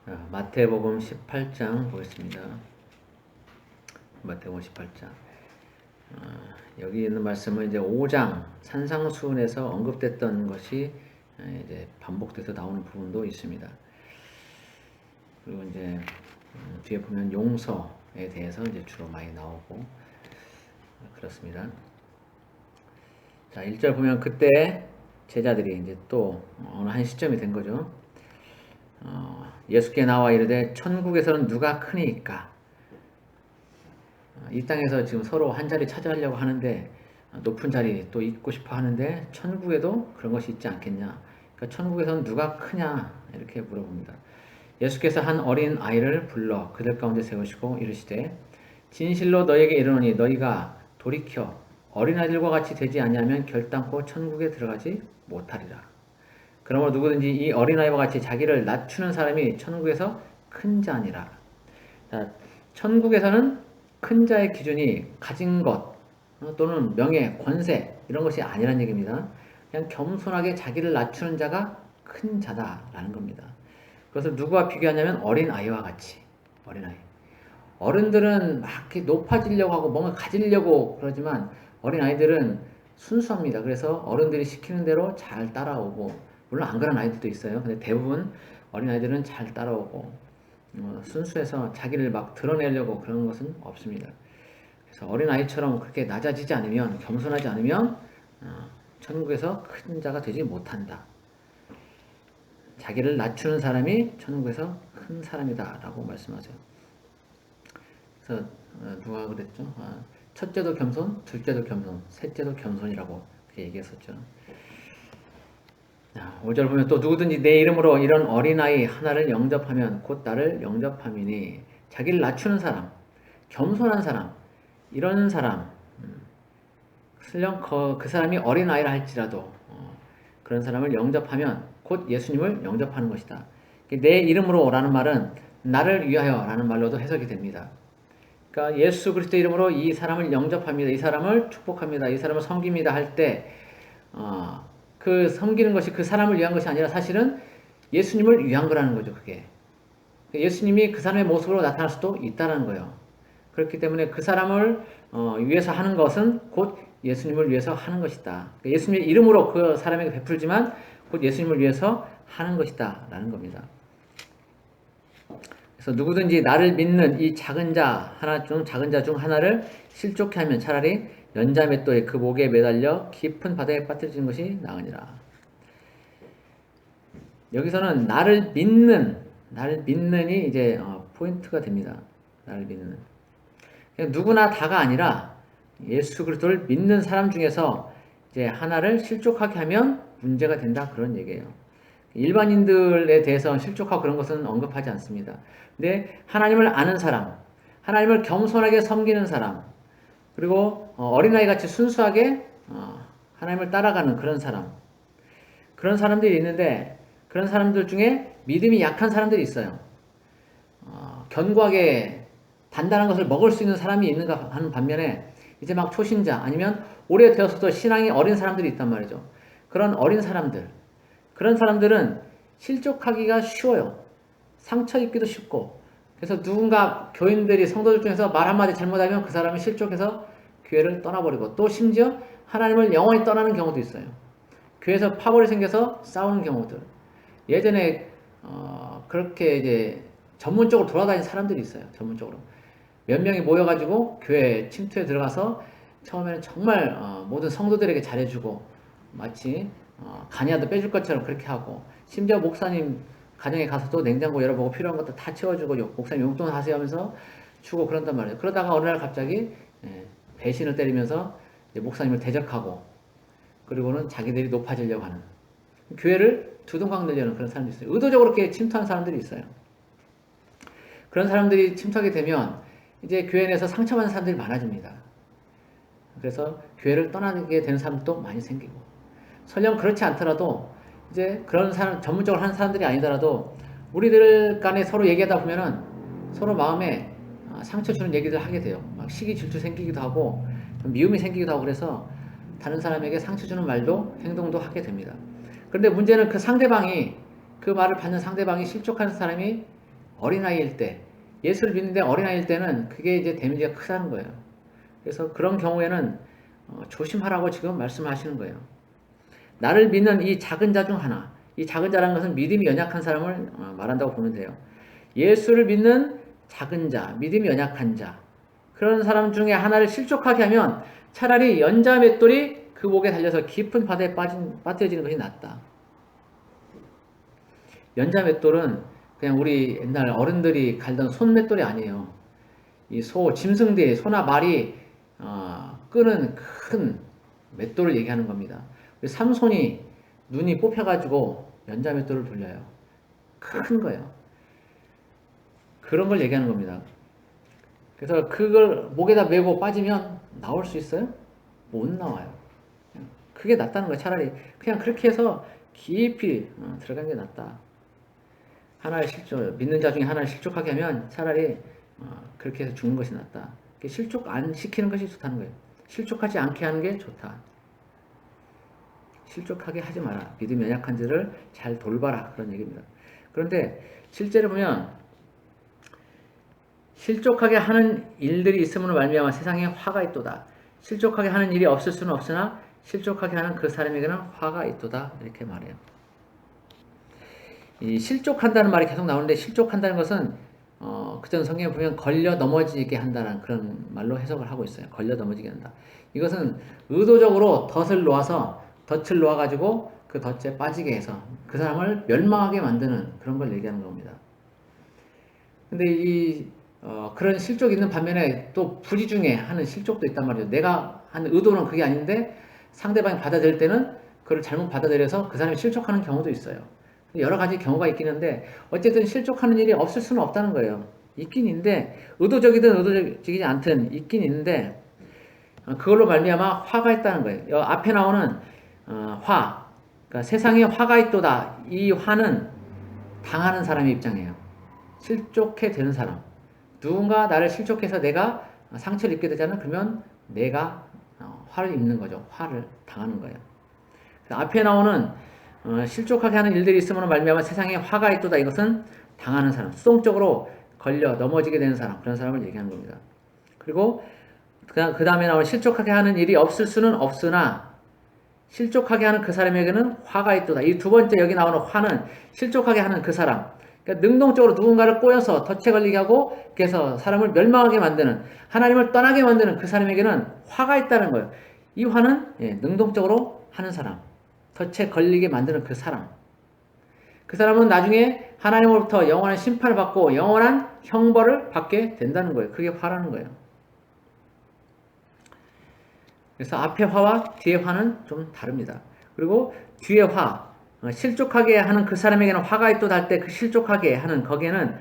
마태복음 18장 보겠습니다. 마태복음 18장. 여기 있는 말씀은 이제 5장 산상수훈에서 언급됐던 것이 이제 반복돼서 나오는 부분도 있습니다. 그리고 이제 뒤에 보면 용서에 대해서 이제 주로 많이 나오고 그렇습니다. 자, 1절 보면 그때 제자들이 이제 또 어느 한 시점이 된 거죠. 예수께 나와 이르되 천국에서는 누가 크니까? 이 땅에서 지금 서로 한 자리 차지하려고 하는데 높은 자리 또 있고 싶어 하는데 천국에도 그런 것이 있지 않겠냐? 그러니까 천국에서는 누가 크냐? 이렇게 물어봅니다. 예수께서 한 어린 아이를 불러 그들 가운데 세우시고 이르시되 진실로 너에게 이르노니 너희가 돌이켜 어린아이들과 같이 되지 아니하면 결단코 천국에 들어가지 못하리라. 그러므로 누구든지 이 어린아이와 같이 자기를 낮추는 사람이 천국에서 큰 자니라. 자, 천국에서는 큰 자의 기준이 가진 것 또는 명예, 권세 이런 것이 아니란 얘기입니다. 그냥 겸손하게 자기를 낮추는 자가 큰 자다라는 겁니다. 그것을 누구와 비교하냐면 어린아이와 같이. 어린아이. 어른들은 막 이렇게 높아지려고 하고 뭔가 가지려고 그러지만 어린아이들은 순수합니다. 그래서 어른들이 시키는 대로 잘 따라오고 물론 안 그런 아이들도 있어요. 근데 대부분 어린아이들은 잘 따라오고 순수해서 자기를 막 드러내려고 그러는 것은 없습니다. 그래서 어린아이처럼 그렇게 낮아지지 않으면 겸손하지 않으면 천국에서 큰 자가 되지 못한다. 자기를 낮추는 사람이 천국에서 큰 사람이다 라고 말씀하세요. 그래서 누가 그랬죠? 첫째도 겸손, 둘째도 겸손, 셋째도 겸손이라고 그렇게 얘기했었죠. 5절 보면 또 누구든지 내 이름으로 이런 어린아이 하나를 영접하면 곧 나를 영접함이니 자기를 낮추는 사람, 겸손한 사람, 이런 사람 설령 그 사람이 어린아이라 할지라도 그런 사람을 영접하면 곧 예수님을 영접하는 것이다. 내 이름으로 라는 말은 나를 위하여 라는 말로도 해석이 됩니다. 그러니까 예수 그리스도 이름으로 이 사람을 영접합니다. 이 사람을 축복합니다. 이 사람을 섬깁니다 할 때 그 섬기는 것이 그 사람을 위한 것이 아니라 사실은 예수님을 위한 거라는 거죠. 그게 예수님이 그 사람의 모습으로 나타날 수도 있다는 거예요. 그렇기 때문에 그 사람을 위해서 하는 것은 곧 예수님을 위해서 하는 것이다. 예수님의 이름으로 그 사람에게 베풀지만 곧 예수님을 위해서 하는 것이다 라는 겁니다. 그래서 누구든지 나를 믿는 이 작은 자 중 하나를 실족해 하면 차라리 연자맷돌이 그 목에 매달려 깊은 바다에 빠뜨려지는 것이 나으니라. 여기서는 나를 믿는이 이제 포인트가 됩니다. 나를 믿는. 누구나 다가 아니라 예수 그리스도를 믿는 사람 중에서 이제 하나를 실족하게 하면 문제가 된다 그런 얘기예요. 일반인들에 대해서 실족하고 그런 것은 언급하지 않습니다. 근데 하나님을 아는 사람, 하나님을 겸손하게 섬기는 사람, 그리고 어린아이 같이 순수하게 하나님을 따라가는 그런 사람, 그런 사람들이 있는데 그런 사람들 중에 믿음이 약한 사람들이 있어요. 견고하게 단단한 것을 먹을 수 있는 사람이 있는가 하는 반면에 이제 막 초신자 아니면 오래되어서도 신앙이 어린 사람들이 있단 말이죠. 그런 어린 사람들, 그런 사람들은 실족하기가 쉬워요. 상처 입기도 쉽고. 그래서 누군가 교인들이 성도들 중에서 말 한마디 잘못하면 그 사람이 실족해서 교회를 떠나버리고 또 심지어 하나님을 영원히 떠나는 경우도 있어요. 교회에서 파벌이 생겨서 싸우는 경우들. 예전에 그렇게 이제 전문적으로 돌아다니는 사람들이 있어요. 전문적으로. 몇 명이 모여가지고 교회 침투에 들어가서 처음에는 정말 모든 성도들에게 잘해주고 마치 간이라도 빼줄 것처럼 그렇게 하고 심지어 목사님 가정에 가서도 냉장고 열어보고 필요한 것도 다 채워주고 목사님 용돈 하세요 하면서 주고 그런단 말이에요. 그러다가 어느 날 갑자기 배신을 때리면서 목사님을 대적하고 그리고는 자기들이 높아지려고 하는 교회를 두동강 늘려는 그런 사람들이 있어요. 의도적으로 그렇게 침투하는 사람들이 있어요. 그런 사람들이 침투하게 되면 이제 교회 내에서 상처받는 사람들이 많아집니다. 그래서 교회를 떠나게 되는 사람도 많이 생기고 설령 그렇지 않더라도 이제 그런 사람 전문적으로 하는 사람들이 아니더라도 우리들 간에 서로 얘기하다 보면은 서로 마음에 상처 주는 얘기들 하게 돼요. 막 시기 질투 생기기도 하고 미움이 생기기도 하고 그래서 다른 사람에게 상처 주는 말도 행동도 하게 됩니다. 그런데 문제는 그 상대방이 그 말을 받는 상대방이 실족하는 사람이 어린아이일 때, 예수를 믿는데 어린아이일 때는 그게 이제 데미지가 크다는 거예요. 그래서 그런 경우에는 조심하라고 지금 말씀하시는 거예요. 나를 믿는 이 작은 자 중 하나, 이 작은 자라는 것은 믿음이 연약한 사람을 말한다고 보면 돼요. 예수를 믿는 작은 자, 믿음이 연약한 자, 그런 사람 중에 하나를 실족하게 하면 차라리 연자 맷돌이 그 목에 달려서 깊은 바다에 빠뜨려지는 것이 낫다. 연자 맷돌은 그냥 우리 옛날 어른들이 갈던 손 맷돌이 아니에요. 이 짐승들, 소나 말이 끄는 큰 맷돌을 얘기하는 겁니다. 삼손이 눈이 뽑혀가지고 연자 맷돌을 돌려요. 큰 거예요. 그런 걸 얘기하는 겁니다. 그래서 그걸 목에다 메고 빠지면 나올 수 있어요? 못 나와요. 그게 낫다는 거예요. 차라리 그냥 그렇게 해서 깊이 들어간 게 낫다. 믿는 자 중에 하나를 실족하게 하면 차라리 그렇게 해서 죽는 것이 낫다. 실족 안 시키는 것이 좋다는 거예요. 실족하지 않게 하는 게 좋다. 실족하게 하지 마라. 믿음이 연약한 자를 잘 돌봐라. 그런 얘기입니다. 그런데 실제로 보면 실족하게 하는 일들이 있음으로 말미암아 세상에 화가 있도다. 실족하게 하는 일이 없을 수는 없으나 실족하게 하는 그 사람에게는 화가 있도다. 이렇게 말해요. 이 실족한다는 말이 계속 나오는데 실족한다는 것은 그전 성경에 보면 걸려 넘어지게 한다는 그런 말로 해석을 하고 있어요. 걸려 넘어지게 한다. 이것은 의도적으로 덫을 놓아가지고 그 덫에 빠지게 해서 그 사람을 멸망하게 만드는 그런 걸 얘기하는 겁니다. 근데 그런 실족이 있는 반면에 또 불의 중에 하는 실족도 있단 말이죠. 내가 한 의도는 그게 아닌데 상대방이 받아들일 때는 그걸 잘못 받아들여서 그 사람이 실족하는 경우도 있어요. 여러 가지 경우가 있긴 한데 어쨌든 실족하는 일이 없을 수는 없다는 거예요. 있긴 있는데 의도적이든 의도적이지 않든 있긴 있는데 그걸로 말미암아 화가 있다는 거예요. 앞에 나오는 화, 그러니까 세상에 화가 있도다. 이 화는 당하는 사람의 입장이에요. 실족해 되는 사람. 누군가 나를 실족해서 내가 상처를 입게 되잖아요. 그러면 내가 화를 입는 거죠. 화를 당하는 거예요. 앞에 나오는 실족하게 하는 일들이 있으면 말미암아 세상에 화가 있도다. 이것은 당하는 사람, 수동적으로 걸려 넘어지게 되는 사람, 그런 사람을 얘기하는 겁니다. 그리고 그 다음에 나오는 실족하게 하는 일이 없을 수는 없으나 실족하게 하는 그 사람에게는 화가 있도다. 이 두 번째 여기 나오는 화는 실족하게 하는 그 사람, 그러니까 능동적으로 누군가를 꼬여서 덫에 걸리게 하고 그래서 사람을 멸망하게 만드는, 하나님을 떠나게 만드는 그 사람에게는 화가 있다는 거예요. 이 화는 능동적으로 하는 사람, 덫에 걸리게 만드는 그 사람. 그 사람은 나중에 하나님으로부터 영원한 심판을 받고 영원한 형벌을 받게 된다는 거예요. 그게 화라는 거예요. 그래서 앞에 화와 뒤에 화는 좀 다릅니다. 그리고 뒤에 화, 실족하게 하는 그 사람에게는 화가 있도다 할 때 그 실족하게 하는 거기에는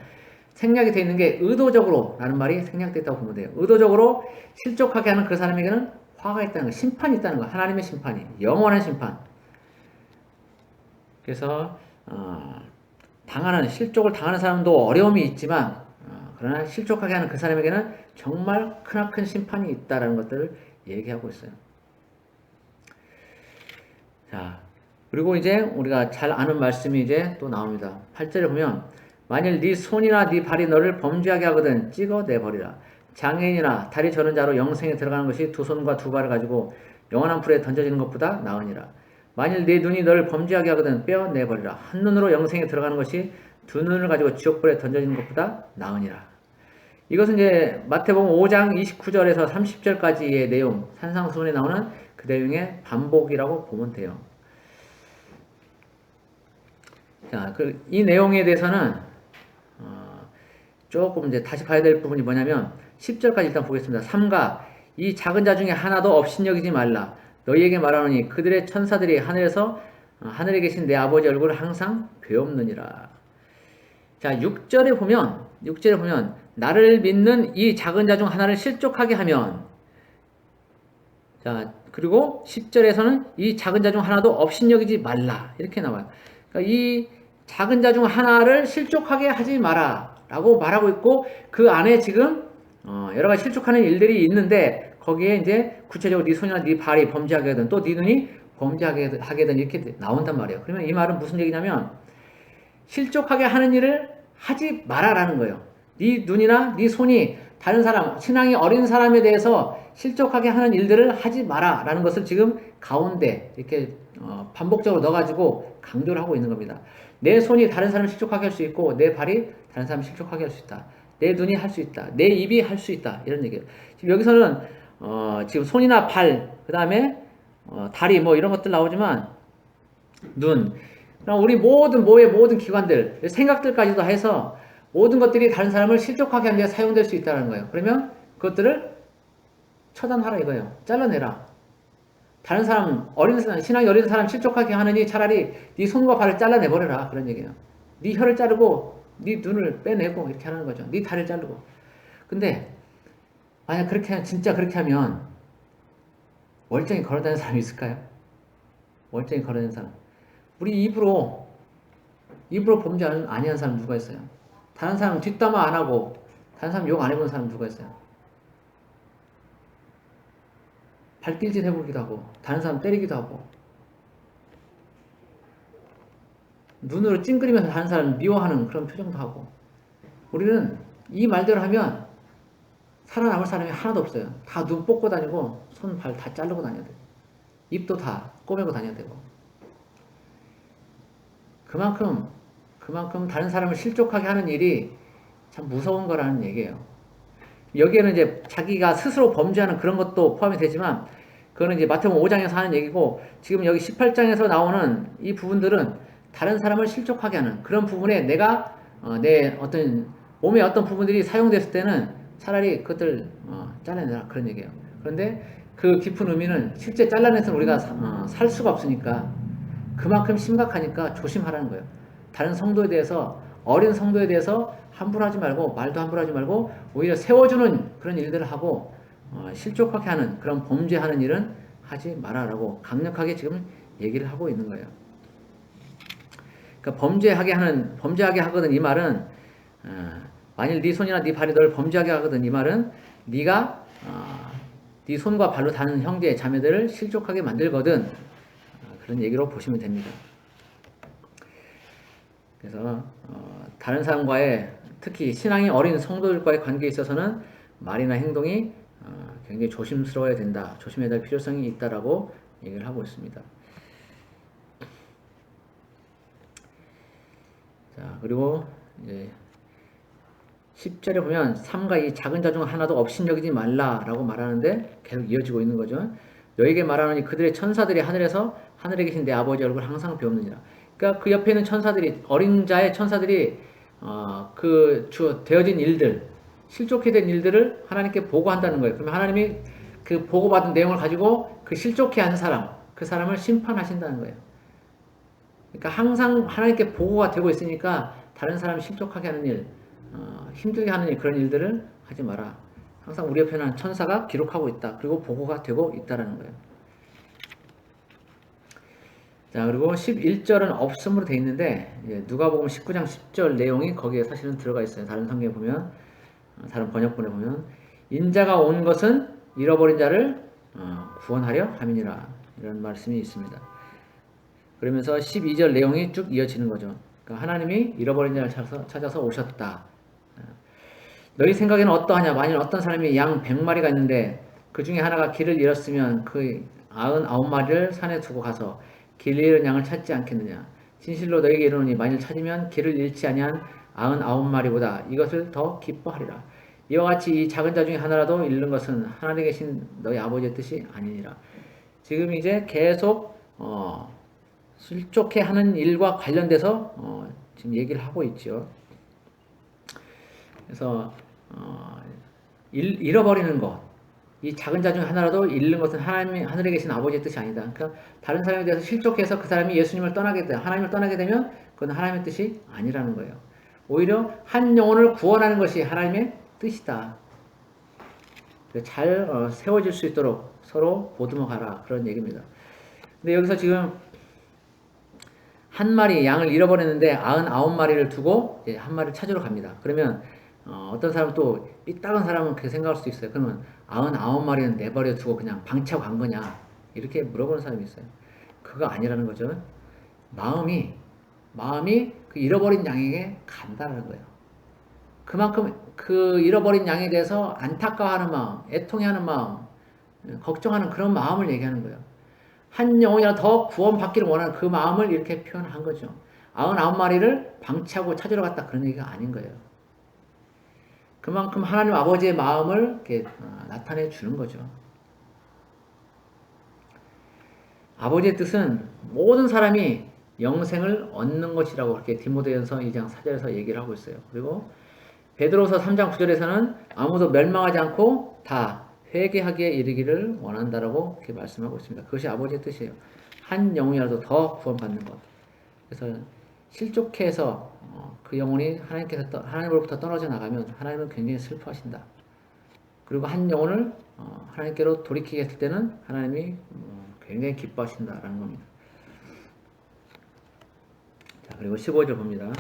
생략이 되어 있는 게 의도적으로 라는 말이 생략됐다고 보면 돼요. 의도적으로 실족하게 하는 그 사람에게는 화가 있다는 거, 심판이 있다는 거, 하나님의 심판이, 영원한 심판. 그래서 실족을 당하는 사람도 어려움이 있지만 그러나 실족하게 하는 그 사람에게는 정말 크나큰 심판이 있다라는 것들을 얘기하고 있어요. 자, 그리고 이제 우리가 잘 아는 말씀이 이제 또 나옵니다. 8절에 보면 만일 네 손이나 네 발이 너를 범죄하게 하거든 찍어내버리라. 장애인이나 다리 저는 자로 영생에 들어가는 것이 두 손과 두 발을 가지고 영원한 불에 던져지는 것보다 나으니라. 만일 네 눈이 너를 범죄하게 하거든 빼어내버리라. 한 눈으로 영생에 들어가는 것이 두 눈을 가지고 지옥불에 던져지는 것보다 나으니라. 이것은 이제 마태복음 5장 29절에서 30절까지의 내용, 산상수훈에 나오는 그 내용의 반복이라고 보면 돼요. 자, 이 내용에 대해서는 조금 이제 다시 봐야 될 부분이 뭐냐면 10절까지 일단 보겠습니다. 3가 이 작은 자 중에 하나도 업신여기지 말라. 너희에게 말하노니 그들의 천사들이 하늘에 계신 내 아버지 얼굴을 항상 배옵느니라. 자, 6절에 보면 나를 믿는 이 작은 자 중 하나를 실족하게 하면, 자, 그리고 10절에서는 이 작은 자 중 하나도 업신여기지 말라. 이렇게 나와요. 그러니까 이 작은 자 중 하나를 실족하게 하지 마라. 라고 말하고 있고, 그 안에 지금, 여러 가지 실족하는 일들이 있는데, 거기에 이제 구체적으로 네 손이나 네 발이 범죄하게 하든, 또 네 눈이 범죄하게 하든 이렇게 나온단 말이에요. 그러면 이 말은 무슨 얘기냐면, 실족하게 하는 일을 하지 마라라는 거예요. 네 눈이나 네 손이 다른 사람, 신앙이 어린 사람에 대해서 실족하게 하는 일들을 하지 마라라는 것을 지금 가운데 이렇게 반복적으로 넣어가지고 강조를 하고 있는 겁니다. 내 손이 다른 사람을 실족하게 할 수 있고 내 발이 다른 사람을 실족하게 할 수 있다. 내 눈이 할 수 있다. 내 입이 할 수 있다. 이런 얘기예요. 지금 여기서는 지금 손이나 발, 그 다음에 다리 뭐 이런 것들 나오지만 눈, 우리 모든 기관들, 생각들까지도 해서 모든 것들이 다른 사람을 실족하게 하는 데 사용될 수 있다는 거예요. 그러면 그것들을 처단하라 이거예요. 잘라내라. 다른 사람, 신앙이 어린 사람 실족하게 하느니 차라리 네 손과 발을 잘라내버려라. 그런 얘기예요. 네 혀를 자르고 네 눈을 빼내고 이렇게 하는 거죠. 네 다리를 자르고. 근데 만약 진짜 그렇게 하면 월정이 걸어다니는 사람이 있을까요? 월정이 걸어다니는 사람. 우리 입으로 범죄 아니한 사람 누가 있어요? 다른 사람 뒷담화 안 하고 다른 사람 욕 안 해본 사람 누가 있어요? 발길질 해보기도 하고 다른 사람 때리기도 하고 눈으로 찡그리면서 다른 사람 미워하는 그런 표정도 하고. 우리는 이 말대로 하면 살아남을 사람이 하나도 없어요. 다 눈 뽑고 다니고 손, 발 다 자르고 다녀야 돼요. 입도 다 꼬매고 다녀야 되고. 그만큼 다른 사람을 실족하게 하는 일이 참 무서운 거라는 얘기예요. 여기에는 이제 자기가 스스로 범죄하는 그런 것도 포함이 되지만 그거는 이제 마태복음 5장에서 하는 얘기고, 지금 여기 18장에서 나오는 이 부분들은 다른 사람을 실족하게 하는 그런 부분에 내가 내 어떤 몸의 어떤 부분들이 사용됐을 때는 차라리 그것들 잘라내라 그런 얘기예요. 그런데 그 깊은 의미는 실제 잘라내서 우리가 살 수가 없으니까 그만큼 심각하니까 조심하라는 거예요. 다른 성도에 대해서, 어린 성도에 대해서 함부로 하지 말고, 말도 함부로 하지 말고 오히려 세워주는 그런 일들을 하고 실족하게 하는 그런 범죄하는 일은 하지 마라라고 강력하게 지금 얘기를 하고 있는 거예요. 그러니까 범죄하게 하거든 이 말은 만일 네 손이나 네 발이 널 범죄하게 하거든 이 말은 네가 네 손과 발로 다는 형제 자매들을 실족하게 만들거든, 그런 얘기로 보시면 됩니다. 그래서 다른 사람과의, 특히 신앙이 어린 성도들과의 관계에 있어서는 말이나 행동이 굉장히 조심스러워야 된다, 조심해야 될 필요성이 있다라고 얘기를 하고 있습니다. 자, 그리고 이제 10절에 보면 삼가 이 작은 자 중 하나도 업신여기지 말라라고 말하는데 계속 이어지고 있는 거죠. 너에게 말하노니 그들의 천사들이 하늘에 계신 내 아버지 얼굴을 항상 배우느니라. 그러니까 그 옆에 있는 천사들이, 어린 자의 천사들이 되어진 일들, 실족해 된 일들을 하나님께 보고한다는 거예요. 그러면 하나님이 그 보고받은 내용을 가지고 그 실족해 한 사람, 그 사람을 심판하신다는 거예요. 그러니까 항상 하나님께 보고가 되고 있으니까 다른 사람 실족하게 하는 일, 힘들게 하는 일, 그런 일들을 하지 마라. 항상 우리 옆에는 천사가 기록하고 있다. 그리고 보고가 되고 있다라는 거예요. 자, 그리고 11절은 없음으로 되어 있는데 누가복음 19장 10절 내용이 거기에 사실은 들어가 있어요. 다른 성경에 보면, 다른 번역본에 보면 인자가 온 것은 잃어버린 자를 구원하려 함이니라, 이런 말씀이 있습니다. 그러면서 12절 내용이 쭉 이어지는 거죠. 그러니까 하나님이 잃어버린 자를 찾아서 오셨다. 너희 생각에는 어떠하냐? 만일 어떤 사람이 양 100마리가 있는데 그 중에 하나가 길을 잃었으면 그 99마리를 산에 두고 가서 길 잃은 양을 찾지 않겠느냐? 진실로 너희에게 이르노니 만일 찾으면 길을 잃지 아니한 99마리보다 이것을 더 기뻐하리라. 이와 같이 이 작은 자 중에 하나라도 잃는 것은 하늘에 계신 너희 아버지의 뜻이 아니니라. 지금 이제 계속 실족해 하는 일과 관련돼서 지금 얘기를 하고 있죠. 그래서 잃어버리는 것, 이 작은 자 중 하나라도 잃는 것은 하늘에 계신 아버지의 뜻이 아니다. 그러니까 다른 사람에 대해서 실족해서 그 사람이 예수님을 하나님을 떠나게 되면 그건 하나님의 뜻이 아니라는 거예요. 오히려 한 영혼을 구원하는 것이 하나님의 뜻이다. 잘 세워질 수 있도록 서로 보듬어 가라, 그런 얘기입니다. 근데 여기서 지금 한 마리 양을 잃어버렸는데 99마리를 두고 한 마리를 찾으러 갑니다. 그러면 어떤 사람은 또 삐딱한 사람은 그렇게 생각할 수도 있어요. 그러면 99마리는 내버려 두고 그냥 방치하고 간 거냐, 이렇게 물어보는 사람이 있어요. 그거 아니라는 거죠. 마음이 그 잃어버린 양에게 간다는 거예요. 그만큼 그 잃어버린 양에 대해서 안타까워하는 마음, 애통해하는 마음, 걱정하는 그런 마음을 얘기하는 거예요. 한 영혼이라도 더 구원받기를 원하는 그 마음을 이렇게 표현한 거죠. 99마리를 방치하고 찾으러 갔다 그런 얘기가 아닌 거예요. 그만큼 하나님 아버지의 마음을 이렇게 나타내 주는 거죠. 아버지의 뜻은 모든 사람이 영생을 얻는 것이라고 그렇게 디모데전서 2장 4절에서 얘기를 하고 있어요. 그리고 베드로서 3장 9절에서는 아무도 멸망하지 않고 다 회개하기에 이르기를 원한다라고 이렇게 말씀하고 있습니다. 그것이 아버지의 뜻이에요. 한 영혼이라도 더 구원받는 것. 그래서 실족해서 그 영혼이 하나님으로부터 떨어져 나가면 하나님은 굉장히 슬퍼하신다. 그리고 한 영혼을 하나님께로 돌이키게 했을 때는 하나님이 굉장히 기뻐하신다라는 겁니다. 자, 그리고 15절 봅니다.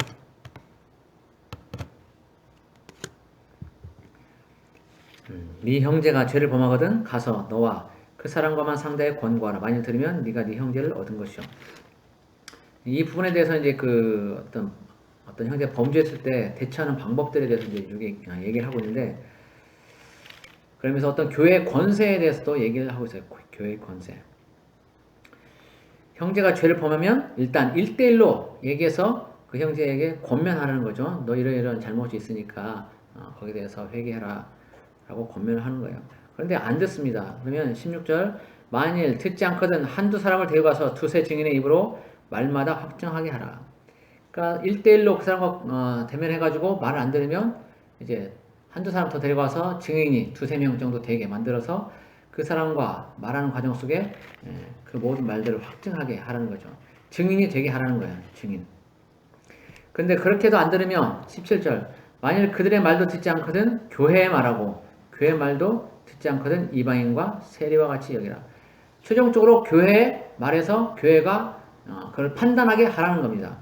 네 형제가 죄를 범하거든 가서 너와 그 사람과만 상대에 권고하라. 만일 들으면 네가 네 형제를 얻은 것이요. 이 부분에 대해서 이제 그 어떤 형제 범죄했을 때 대처하는 방법들에 대해서 이제 얘기를 하고 있는데, 그러면서 어떤 교회 권세에 대해서도 얘기를 하고 있어요. 교회 권세. 형제가 죄를 범하면 일단 1대1로 얘기해서 그 형제에게 권면하라는 거죠. 너 이런 잘못이 있으니까 거기에 대해서 회개해라 라고 권면을 하는 거예요. 그런데 안 듣습니다. 그러면 16절 만일 듣지 않거든 한두 사람을 데려가서 두세 증인의 입으로 말마다 확정하게 하라. 그러니까 1대1로 그 사람과 대면해가지고 말을 안 들으면 이제 한두 사람 더 데려가서 증인이 두세 명 정도 되게 만들어서 그 사람과 말하는 과정 속에 그 모든 말들을 확증하게 하라는 거죠. 증인이 되게 하라는 거예요. 증인. 근데 그렇게도 안 들으면 17절 만일 그들의 말도 듣지 않거든 교회의 말하고 교회의 말도 듣지 않거든 이방인과 세리와 같이 여기라. 최종적으로 교회의 말에서 교회가 그걸 판단하게 하라는 겁니다.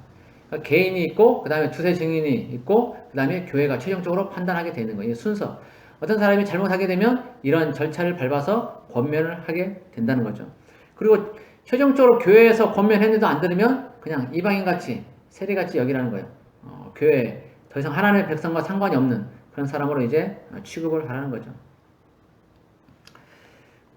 그러니까 개인이 있고 그 다음에 두세 증인이 있고 그 다음에 교회가 최종적으로 판단하게 되는 거예요. 순서. 어떤 사람이 잘못하게 되면 이런 절차를 밟아서 권면을 하게 된다는 거죠. 그리고 최종적으로 교회에서 권면했는데도 안 들으면 그냥 이방인같이 세리같이 여기라는 거예요. 교회 더 이상 하나님의 백성과 상관이 없는 그런 사람으로 이제 취급을 하라는 거죠.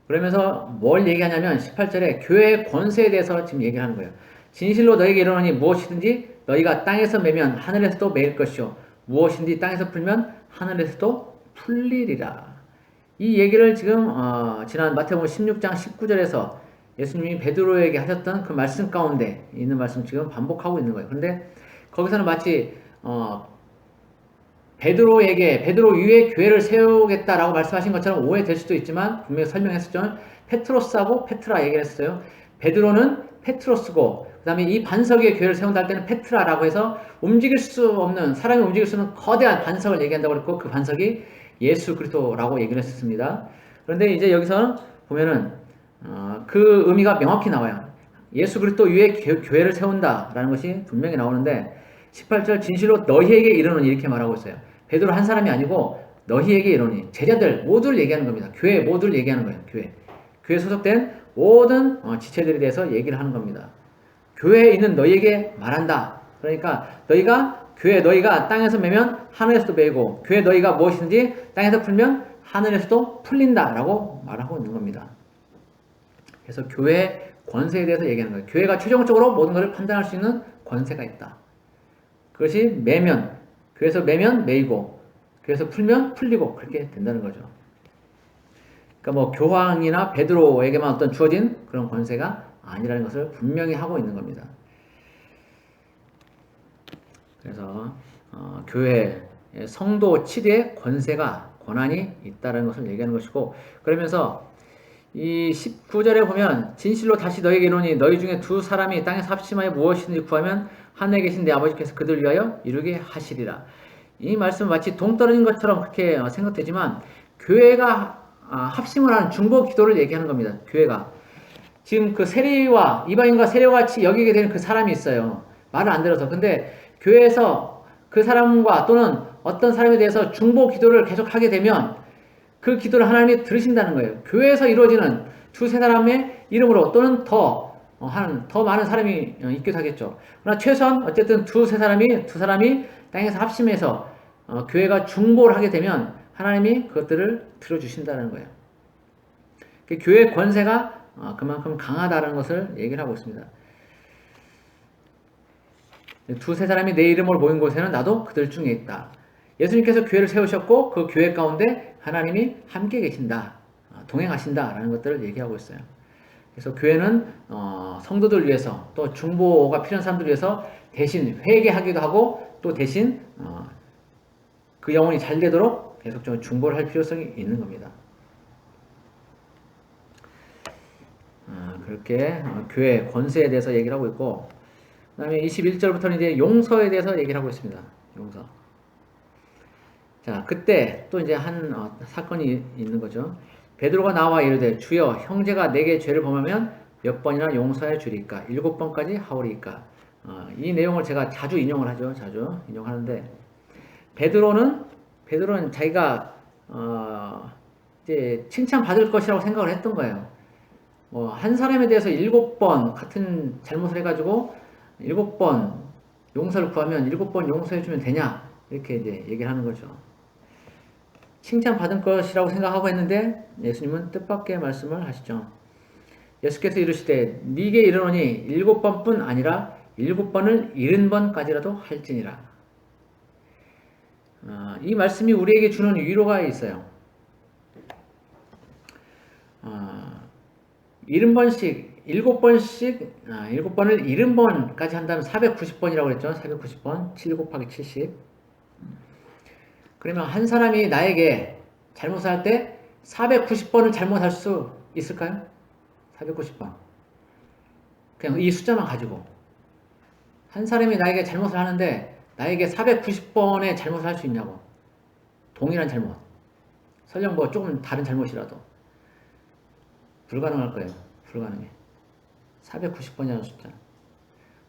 그러면서 뭘 얘기하냐면 18절에 교회의 권세에 대해서 지금 얘기하는 거예요. 진실로 너에게 이르노니 무엇이든지 너희가 땅에서 매면 하늘에서도 매일 것이요 무엇인지 땅에서 풀면 하늘에서도 풀리리라. 이 얘기를 지금 지난 마태복음 16장 19절에서 예수님이 베드로에게 하셨던 그 말씀 가운데 있는 말씀 지금 반복하고 있는 거예요. 그런데 거기서는 마치 베드로 위에 교회를 세우겠다라고 말씀하신 것처럼 오해될 수도 있지만 분명히 설명했었죠. 페트로스하고 페트라 얘기를 했어요. 베드로는 페트로스고 그 다음에 이 반석 위에 교회를 세운다 할 때는 페트라라고 해서 움직일 수 없는 사람이 움직일 수 있는 거대한 반석을 얘기한다고 그랬고 그 반석이 예수 그리스도라고 얘기를 했었습니다. 그런데 이제 여기서 보면은 그 의미가 명확히 나와요. 예수 그리스도 위에 교회를 세운다라는 것이 분명히 나오는데 18절 진실로 너희에게 이르노니 이렇게 말하고 있어요. 베드로 한 사람이 아니고 너희에게 이르노니 제자들 모두를 얘기하는 겁니다. 교회 모두를 얘기하는 거예요. 교회 소속된 모든 지체들에 대해서 얘기를 하는 겁니다. 교회에 있는 너희에게 말한다. 그러니까 너희가 땅에서 매면 하늘에서도 매고 교회 너희가 무엇이든지 땅에서 풀면 하늘에서도 풀린다라고 말하고 있는 겁니다. 그래서 교회의 권세에 대해서 얘기하는 거예요. 교회가 최종적으로 모든 것을 판단할 수 있는 권세가 있다. 그것이 교회에서 매면 매이고 교회에서 풀면 풀리고 그렇게 된다는 거죠. 그러니까 교황이나 베드로에게만 어떤 주어진 그런 권세가 아니라는 것을 분명히 하고 있는 겁니다. 그래서 교회 성도 치리의 권한이 있다는 것을 얘기하는 것이고, 그러면서 이 19절에 보면 진실로 다시 너에게 이르노니 너희 중에 두 사람이 땅에서 합심하여 무엇이든지 구하면 하늘에 계신 내 아버지께서 그들 위하여 이루게 하시리라. 이 말씀은 마치 동떨어진 것처럼 그렇게 생각되지만 교회가 합심을 하는 중보 기도를 얘기하는 겁니다. 교회가 지금 그 세리와 이방인과 세리와 같이 여기게 되는 그 사람이 있어요. 말을 안 들어서. 근데 교회에서 그 사람과 또는 어떤 사람에 대해서 중보 기도를 계속 하게 되면 그 기도를 하나님이 들으신다는 거예요. 교회에서 이루어지는 두세 사람의 이름으로 또는 더 많은 사람이 있기도 하겠죠. 그러나 최소한 어쨌든 두 사람이 땅에서 합심해서 교회가 중보를 하게 되면 하나님이 그것들을 들어주신다는 거예요. 교회의 권세가 그만큼 강하다는 것을 얘기를 하고 있습니다. 두세 사람이 내 이름으로 모인 곳에는 나도 그들 중에 있다. 예수님께서 교회를 세우셨고 그 교회 가운데 하나님이 함께 계신다. 동행하신다라는 것들을 얘기하고 있어요. 그래서 교회는 성도들 위해서 또 중보가 필요한 사람들 위해서 대신 회개하기도 하고 또 대신 그 영혼이 잘 되도록 계속적으로 중보를 할 필요성이 있는 겁니다. 그렇게 교회 권세에 대해서 얘기를 하고 있고 그 다음에 21절부터는 이제 용서에 대해서 얘기를 하고 있습니다. 용서. 자, 그때 또 이제 한 사건이 있는 거죠. 베드로가 나와 이르되 주여 형제가 내게 죄를 범하면 몇 번이나 용서해 주리까? 7번까지 하오리까? 이 내용을 제가 자주 인용을 하죠. 자주 인용하는데 베드로는 자기가 이제 칭찬받을 것이라고 생각을 했던 거예요. 한 사람에 대해서 7번 같은 잘못을 해가지고 7번 용서를 구하면 7번 용서해주면 되냐? 이렇게 이제 얘기를 하는 거죠. 칭찬받은 것이라고 생각하고 했는데 예수님은 뜻밖의 말씀을 하시죠. 예수께서 이르시되 네게 이르노니 7번뿐 아니라 7번을 70번까지라도 할지니라. 이 말씀이 우리에게 주는 위로가 있어요. 70번씩 7번씩 7번을 70번까지 한다면 490번이라고 그랬죠. 490번 7 곱하기 70. 그러면 한 사람이 나에게 잘못을 할 때 490번을 잘못할 수 있을까요? 490번. 그냥 이 숫자만 가지고 한 사람이 나에게 잘못을 하는데 나에게 490번의 잘못을 할 수 있냐고. 동일한 잘못. 설령 뭐 조금 다른 잘못이라도 불가능할 거예요. 불가능해. 490번이라는 숫자.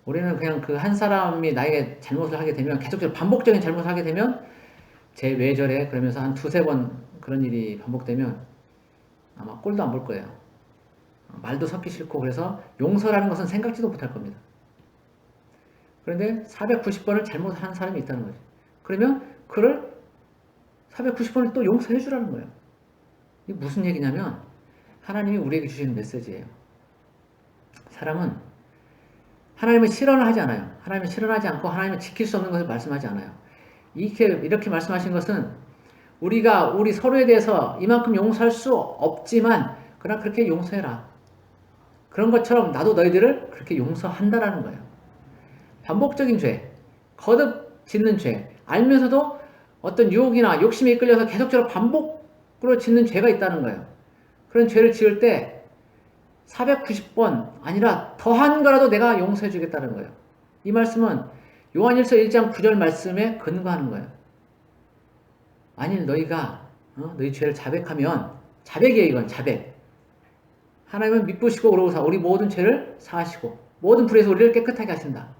우리는 그냥 그 한 사람이 나에게 잘못을 하게 되면 계속적으로 반복적인 잘못을 하게 되면 쟤 왜 저래? 그러면서 한 두세 번 그런 일이 반복되면 아마 꼴도 안 볼 거예요. 말도 섞기 싫고 그래서 용서라는 것은 생각지도 못할 겁니다. 그런데 490번을 잘못한 사람이 있다는 거죠. 그러면 그를 490번을 또 용서해 주라는 거예요. 이게 무슨 얘기냐면 하나님이 우리에게 주시는 메시지예요. 사람은 하나님을 실현을 하지 않아요. 하나님을 실현하지 않고 하나님을 지킬 수 없는 것을 말씀하지 않아요. 이렇게 말씀하신 것은 우리가 우리 서로에 대해서 이만큼 용서할 수 없지만 그러나 그렇게 용서해라. 그런 것처럼 나도 너희들을 그렇게 용서한다라는 거예요. 반복적인 죄, 거듭 짓는 죄, 알면서도 어떤 유혹이나 욕심에 이끌려서 계속적으로 반복으로 짓는 죄가 있다는 거예요. 그런 죄를 지을 때 490번 아니라 더한 거라도 내가 용서해 주겠다는 거예요. 이 말씀은 요한일서 1장 9절 말씀에 근거하는 거예요. 만일 너희가 너희 죄를 자백하면 자백이에요. 이건 자백. 하나님은 미쁘시고 의로우사 우리 모든 죄를 사하시고 모든 불에서 우리를 깨끗하게 하신다.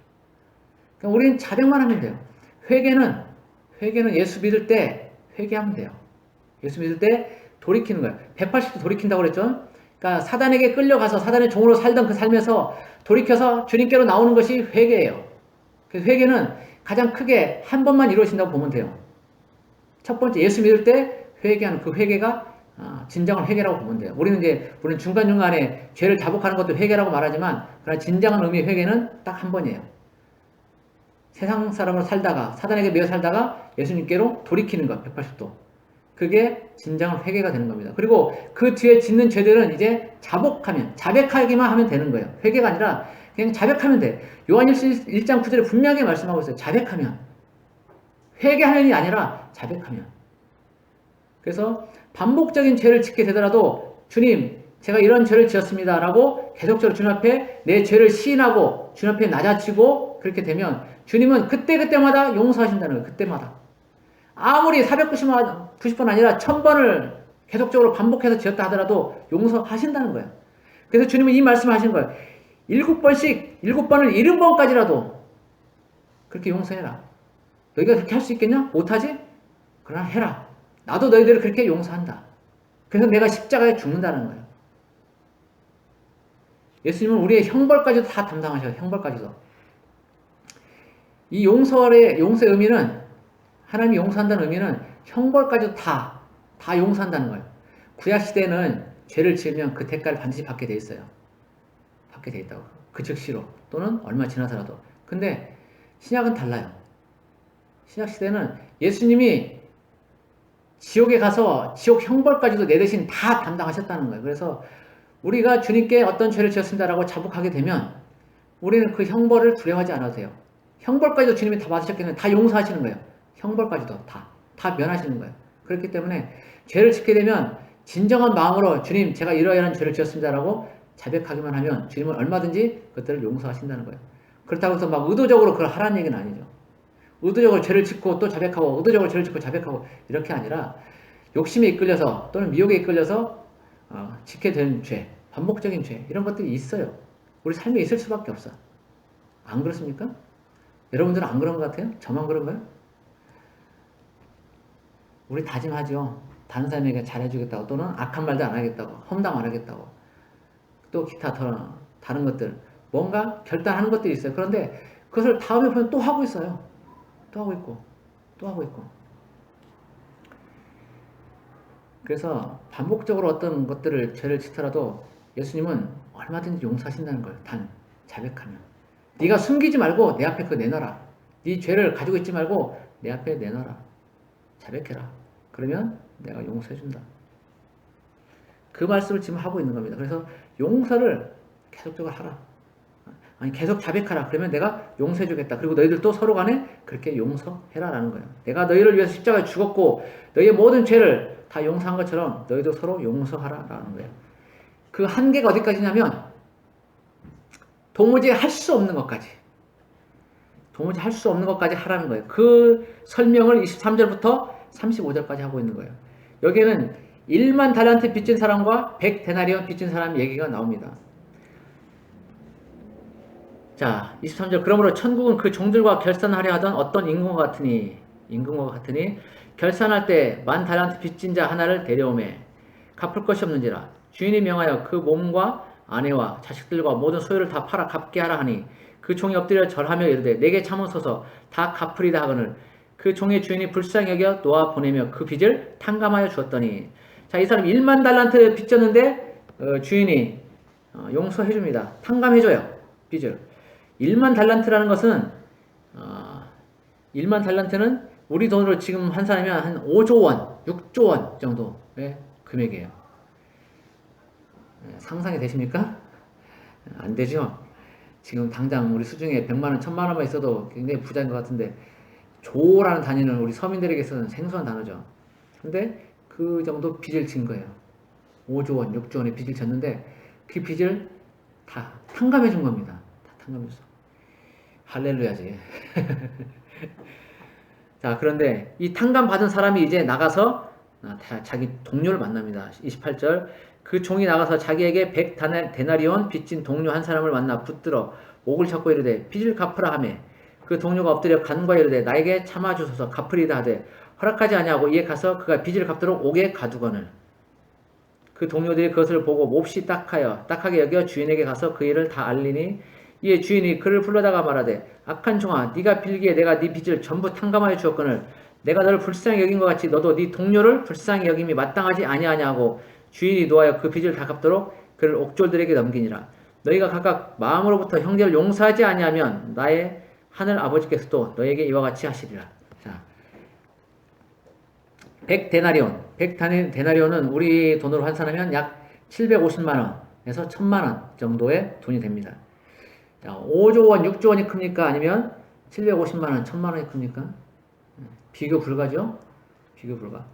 그러니까 우리는 자백만 하면 돼요. 회개는 예수 믿을 때 회개하면 돼요. 예수 믿을 때 돌이키는 거예요. 180도 돌이킨다고 그랬죠. 그러니까 사단에게 끌려가서 사단의 종으로 살던 그 삶에서 돌이켜서 주님께로 나오는 것이 회개예요. 그래서 회개는 가장 크게 한 번만 이루어진다고 보면 돼요. 첫 번째 예수 믿을 때 회개하는 그 회개가 진정한 회개라고 보면 돼요. 우리는 중간중간에 죄를 자복하는 것도 회개라고 말하지만 그러나 진정한 의미의 회개는 딱 한 번이에요. 세상 사람으로 살다가 사단에게 매여 살다가 예수님께로 돌이키는 것 180도. 그게 진정한 회개가 되는 겁니다. 그리고 그 뒤에 짓는 죄들은 이제 자백하기만 하면 되는 거예요. 회개가 아니라 그냥 자백하면 돼. 요한일서 1장 9절에 분명하게 말씀하고 있어요. 자백하면. 회개하면이 아니라 자백하면. 그래서 반복적인 죄를 짓게 되더라도 주님 제가 이런 죄를 지었습니다 라고 계속적으로 주님 앞에 내 죄를 시인하고 주님 앞에 낮아지고 그렇게 되면 주님은 그때마다 용서하신다는 거예요. 그때마다. 아무리 490번 아니라 1000번을 계속적으로 반복해서 지었다 하더라도 용서하신다는 거예요. 그래서 주님은 이 말씀을 하시는 거예요. 7번을 70번까지라도 그렇게 용서해라. 너희가 그렇게 할 수 있겠냐? 못하지? 그러나 해라. 나도 너희들을 그렇게 용서한다. 그래서 내가 십자가에 죽는다는 거예요. 예수님은 우리의 형벌까지도 다 담당하셔요. 형벌까지도. 이 용서의 의미는 하나님이 용서한다는 의미는 형벌까지도 다 용서한다는 거예요. 구약시대는 죄를 지으면 그 대가를 반드시 받게 돼 있어요. 받게 돼 있다고. 그 즉시로 또는 얼마 지나서라도. 근데 신약은 달라요. 신약시대는 예수님이 지옥에 가서 지옥 형벌까지도 내 대신 다 담당하셨다는 거예요. 그래서 우리가 주님께 어떤 죄를 지었습니다라고 자복하게 되면 우리는 그 형벌을 두려워하지 않아도 돼요. 형벌까지도 주님이 다 받으셨기 때문에 다 용서하시는 거예요. 형벌까지도 다 면하시는 거예요. 그렇기 때문에 죄를 짓게 되면 진정한 마음으로 주님 제가 이러이러한 죄를 지었습니다라고 자백하기만 하면 주님은 얼마든지 그것들을 용서하신다는 거예요. 그렇다고 해서 막 의도적으로 그걸 하라는 얘기는 아니죠. 의도적으로 죄를 짓고 또 자백하고 의도적으로 죄를 짓고 자백하고 이렇게 아니라 욕심에 이끌려서 또는 미혹에 이끌려서 짓게 된 죄, 반복적인 죄 이런 것들이 있어요. 우리 삶에 있을 수밖에 없어. 안 그렇습니까? 여러분들은 안 그런 것 같아요? 저만 그런가요? 우리 다짐하죠. 다른 사람에게 잘해주겠다고 또는 악한 말도 안 하겠다고 험담 안 하겠다고 또 기타 다른 것들 뭔가 결단하는 것들이 있어요. 그런데 그것을 다음에 보면 또 하고 있어요. 또 하고 있고 또 하고 있고 그래서 반복적으로 어떤 것들을 죄를 짓더라도 예수님은 얼마든지 용서하신다는 걸 단 자백하면 네가 숨기지 말고 내 앞에 그거 내놔라. 네 죄를 가지고 있지 말고 내 앞에 내놔라. 자백해라. 그러면 내가 용서해준다. 그 말씀을 지금 하고 있는 겁니다. 그래서 용서를 계속적으로 하라. 아니 계속 자백하라. 그러면 내가 용서해주겠다. 그리고 너희들 또 서로 간에 그렇게 용서해라 라는 거예요. 내가 너희를 위해서 십자가에 죽었고 너희의 모든 죄를 다 용서한 것처럼 너희도 서로 용서하라 라는 거예요. 그 한계가 어디까지냐면 도무지 할 수 없는 것까지 도무지 할 수 없는 것까지 하라는 거예요. 그 설명을 23절부터 35절까지 하고 있는 거예요. 여기에는 1만 달란트 빚진 사람과 100데나리온 빚진 사람 얘기가 나옵니다. 자, 23절. 그러므로 천국은 그 종들과 결산하려 하던 어떤 임금과 같으니 결산할 때 1만 달란트 빚진 자 하나를 데려오매 갚을 것이 없는지라 주인이 명하여 그 몸과 아내와 자식들과 모든 소유를 다 팔아 갚게 하라 하니 그 종이 엎드려 절하며 이르되 내게 참으소서 다 갚으리다 하거늘 그 종의 주인이 불쌍히 여겨 놓아 보내며 그 빚을 탕감하여 주었더니 자, 이 사람이 1만 달란트 빚졌는데 주인이 용서해 줍니다. 탕감해 줘요. 빚을. 1만 달란트라는 것은 1만 달란트는 우리 돈으로 지금 환산하면 한 5조 원, 6조 원 정도의 금액이에요. 상상이 되십니까? 안 되죠? 지금 당장 우리 수중에 100만 원, 1000만 원만 있어도 굉장히 부자인 것 같은데 조라는 단위는 우리 서민들에게서는 생소한 단어죠. 근데 그 정도 빚을 진 거예요. 5조 원, 6조 원의 빚을 졌는데 그 빚을 다 탕감해 준 겁니다. 다 탕감해 줬어. 할렐루야지. 자, 그런데 이 탕감 받은 사람이 이제 나가서 자기 동료를 만납니다. 28절. 그 종이 나가서 자기에게 100데나리온 빚진 동료 한 사람을 만나 붙들어 옥을 쳤고 이르되 빚을 갚으라 하매 그 동료가 엎드려 간구하여 이르되 나에게 참아주소서 갚으리다 하되 허락하지 아니하고 이에 가서 그가 빚을 갚도록 옥에 가두거늘 그 동료들이 그것을 보고 몹시 딱하게 여겨 주인에게 가서 그 일을 다 알리니 이에 주인이 그를 불러다가 말하되 악한 종아 네가 빌기에 내가 네 빚을 전부 탕감하여 주었거늘 내가 너를 불쌍히 여긴 것 같이 너도 네 동료를 불쌍히 여김이 마땅하지 아니하냐고 주인이 노하여 그 빚을 다 갚도록 그를 옥졸들에게 넘기니라. 너희가 각각 마음으로부터 형제를 용서하지 아니하면 나의 하늘 아버지께서도 너에게 이와 같이 하시리라. 자, 100데나리온. 100데나리온은 우리 돈으로 환산하면 약 750만 원에서 1000만 원 정도의 돈이 됩니다. 자, 5조 원, 6조 원이 큽니까? 아니면 750만 원, 1000만 원이 큽니까? 비교 불가죠? 비교 불가.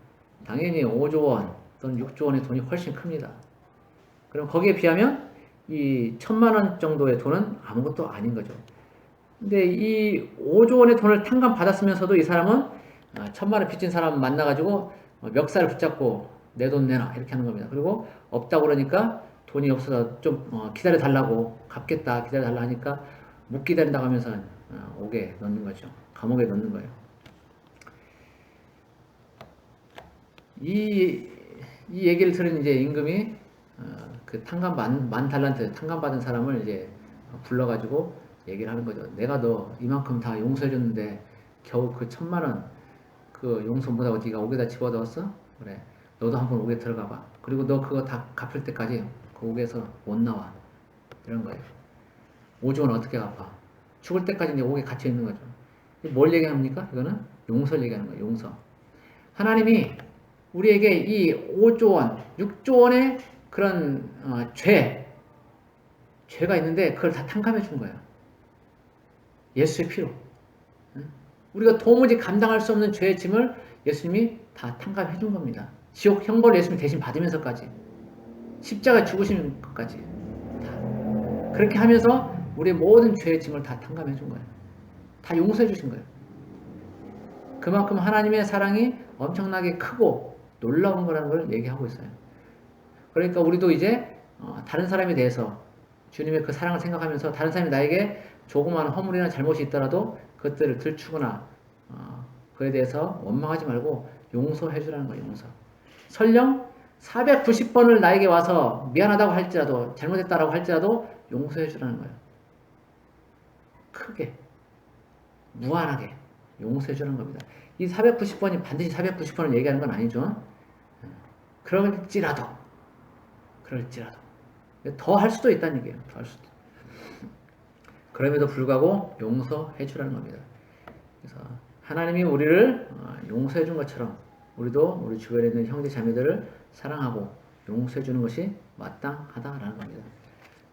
당연히 5조 원 또는 6조 원의 돈이 훨씬 큽니다. 그럼 거기에 비하면 이 1000만 원 정도의 돈은 아무것도 아닌 거죠. 근데 이 5조 원의 돈을 탕감 받았으면서도 이 사람은 1000만 원 빚진 사람 만나가지고 멱살을 붙잡고 내 돈 내놔 이렇게 하는 겁니다. 그리고 없다고 그러니까 돈이 없어서 좀 기다려 달라고 갚겠다 기다려 달라 하니까 못 기다린다고 하면서 옥에 넣는 거죠. 감옥에 넣는 거예요. 이 얘기를 들은 이제 임금이 그 탕감 만 달란트 탕감 받은 사람을 이제 불러가지고 얘기를 하는 거죠. 내가 너 이만큼 다 용서해줬는데 겨우 그 1000만 원 그 용서 못하고 네가 옥에다 집어넣었어? 그래. 너도 한번 옥에 들어가 봐. 그리고 너 그거 다 갚을 때까지 그 옥에서 못 나와. 이런 거예요. 오죽은 어떻게 갚아? 죽을 때까지 이제 옥에 갇혀 있는 거죠. 뭘 얘기합니까? 이거는 용서를 얘기하는 거예요. 용서. 하나님이 우리에게 이 5조 원, 6조 원의 그런 죄가 있는데 그걸 다 탕감해 준 거예요. 예수의 피로. 우리가 도무지 감당할 수 없는 죄의 짐을 예수님이 다 탕감해 준 겁니다. 지옥 형벌을 예수님이 대신 받으면서까지 십자가 죽으시는 것까지 다 그렇게 하면서 우리의 모든 죄의 짐을 다 탕감해 준 거예요. 다 용서해 주신 거예요. 그만큼 하나님의 사랑이 엄청나게 크고 놀라운 거라는 걸 얘기하고 있어요. 그러니까 우리도 이제 다른 사람에 대해서 주님의 그 사랑을 생각하면서 다른 사람이 나에게 조그마한 허물이나 잘못이 있더라도 그것들을 들추거나 그에 대해서 원망하지 말고 용서해 주라는 거예요. 용서. 설령 490번을 나에게 와서 미안하다고 할지라도 잘못했다라고 할지라도 용서해 주라는 거예요. 크게 무한하게 용서해 주는 겁니다. 이 490번이 반드시 490번을 얘기하는 건 아니죠. 그럴지라도 더 할 수도 있다는 얘기예요. 더 할 수도. 그럼에도 불구하고 용서해 주라는 겁니다. 그래서 하나님이 우리를 용서해 준 것처럼 우리도 우리 주변에 있는 형제 자매들을 사랑하고 용서해 주는 것이 마땅하다라는 겁니다.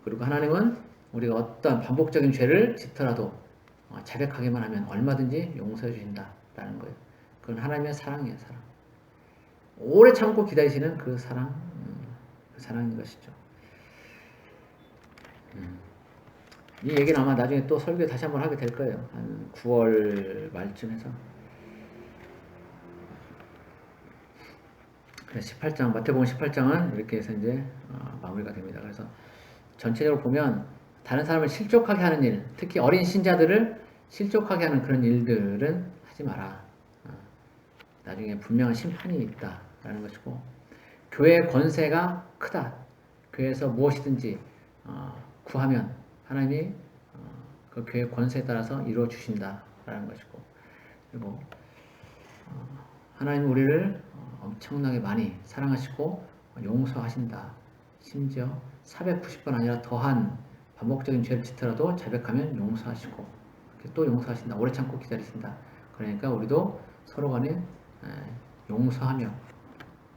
그리고 하나님은 우리가 어떤 반복적인 죄를 짓더라도 자백하기만 하면 얼마든지 용서해 주신다라는 거예요. 그건 하나님의 사랑이에요. 사랑. 오래 참고 기다리시는 그 사랑, 그 사랑인 것이죠. 이 얘기는 아마 나중에 또 설교 다시 한번 하게 될 거예요. 한 9월 말쯤에서. 18장, 마태복음 18장은 이렇게 해서 이제 마무리가 됩니다. 그래서 전체적으로 보면 다른 사람을 실족하게 하는 일, 특히 어린 신자들을 실족하게 하는 그런 일들은 하지 마라. 나중에 분명한 심판이 있다라는 것이고, 교회의 권세가 크다. 교회에서 무엇이든지 구하면 하나님이 그 교회의 권세에 따라서 이루어 주신다라는 것이고, 그리고 하나님 우리를 엄청나게 많이 사랑하시고 용서하신다. 심지어 490번 아니라 더한 반복적인 죄를 짓더라도 자백하면 용서하시고 또 용서하신다. 오래 참고 기다리신다. 그러니까 우리도 서로 간에 용서하며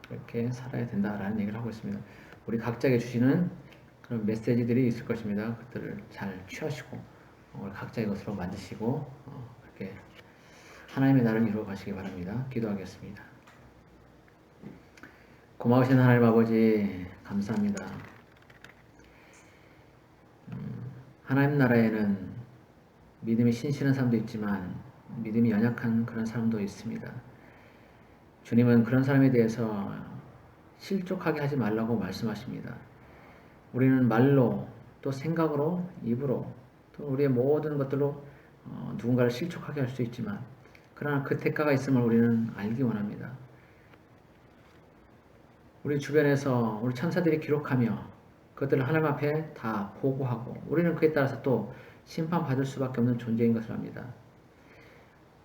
그렇게 살아야 된다라는 얘기를 하고 있습니다. 우리 각자에게 주시는 그런 메시지들이 있을 것입니다. 그것들을 잘 취하시고 우리 각자의 것으로 만드시고 그렇게 하나님의 나라를 이루어 가시기 바랍니다. 기도하겠습니다. 고마우신 하나님 아버지 감사합니다. 하나님 나라에는 믿음이 신실한 사람도 있지만 믿음이 연약한 그런 사람도 있습니다. 주님은 그런 사람에 대해서 실족하게 하지 말라고 말씀하십니다. 우리는 말로 또 생각으로 입으로 또 우리의 모든 것들로 누군가를 실족하게 할 수 있지만 그러나 그 대가가 있음을 우리는 알기 원합니다. 우리 주변에서 우리 천사들이 기록하며 그것들을 하나님 앞에 다 보고하고 우리는 그에 따라서 또 심판받을 수밖에 없는 존재인 것을 압니다.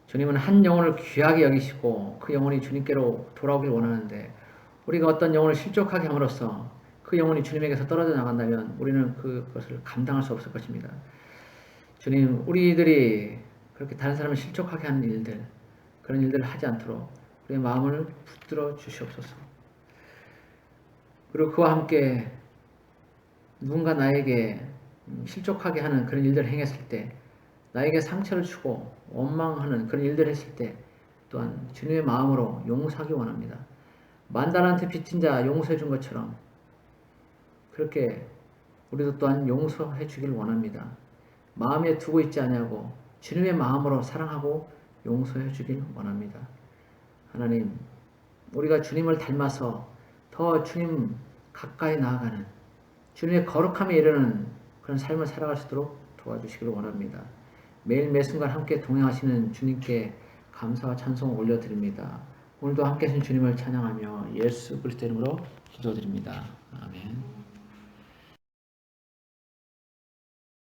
주님은 한 영혼을 귀하게 여기시고 그 영혼이 주님께로 돌아오길 원하는데 우리가 어떤 영혼을 실족하게 함으로써 그 영혼이 주님에게서 떨어져 나간다면 우리는 그것을 감당할 수 없을 것입니다. 주님, 우리들이 그렇게 다른 사람을 실족하게 하는 일들, 그런 일들을 하지 않도록 우리의 마음을 붙들어 주시옵소서. 그리고 그와 함께 누군가 나에게 실족하게 하는 그런 일들을 행했을 때 나에게 상처를 주고 원망하는 그런 일들을 했을 때 또한 주님의 마음으로 용서하기 원합니다. 만달한테 빚진 자 용서해 준 것처럼 그렇게 우리도 또한 용서해 주길 원합니다. 마음에 두고 있지 아니하고 주님의 마음으로 사랑하고 용서해 주길 원합니다. 하나님, 우리가 주님을 닮아서 더 주님 가까이 나아가는 주님의 거룩함에 이르는 그런 삶을 살아갈 수 있도록 도와주시길 원합니다. 매일 매순간 함께 동행하시는 주님께 감사와 찬송을 올려드립니다. 오늘도 함께 하신 주님을 찬양하며 예수 그리스도 이름으로 기도드립니다. 아멘.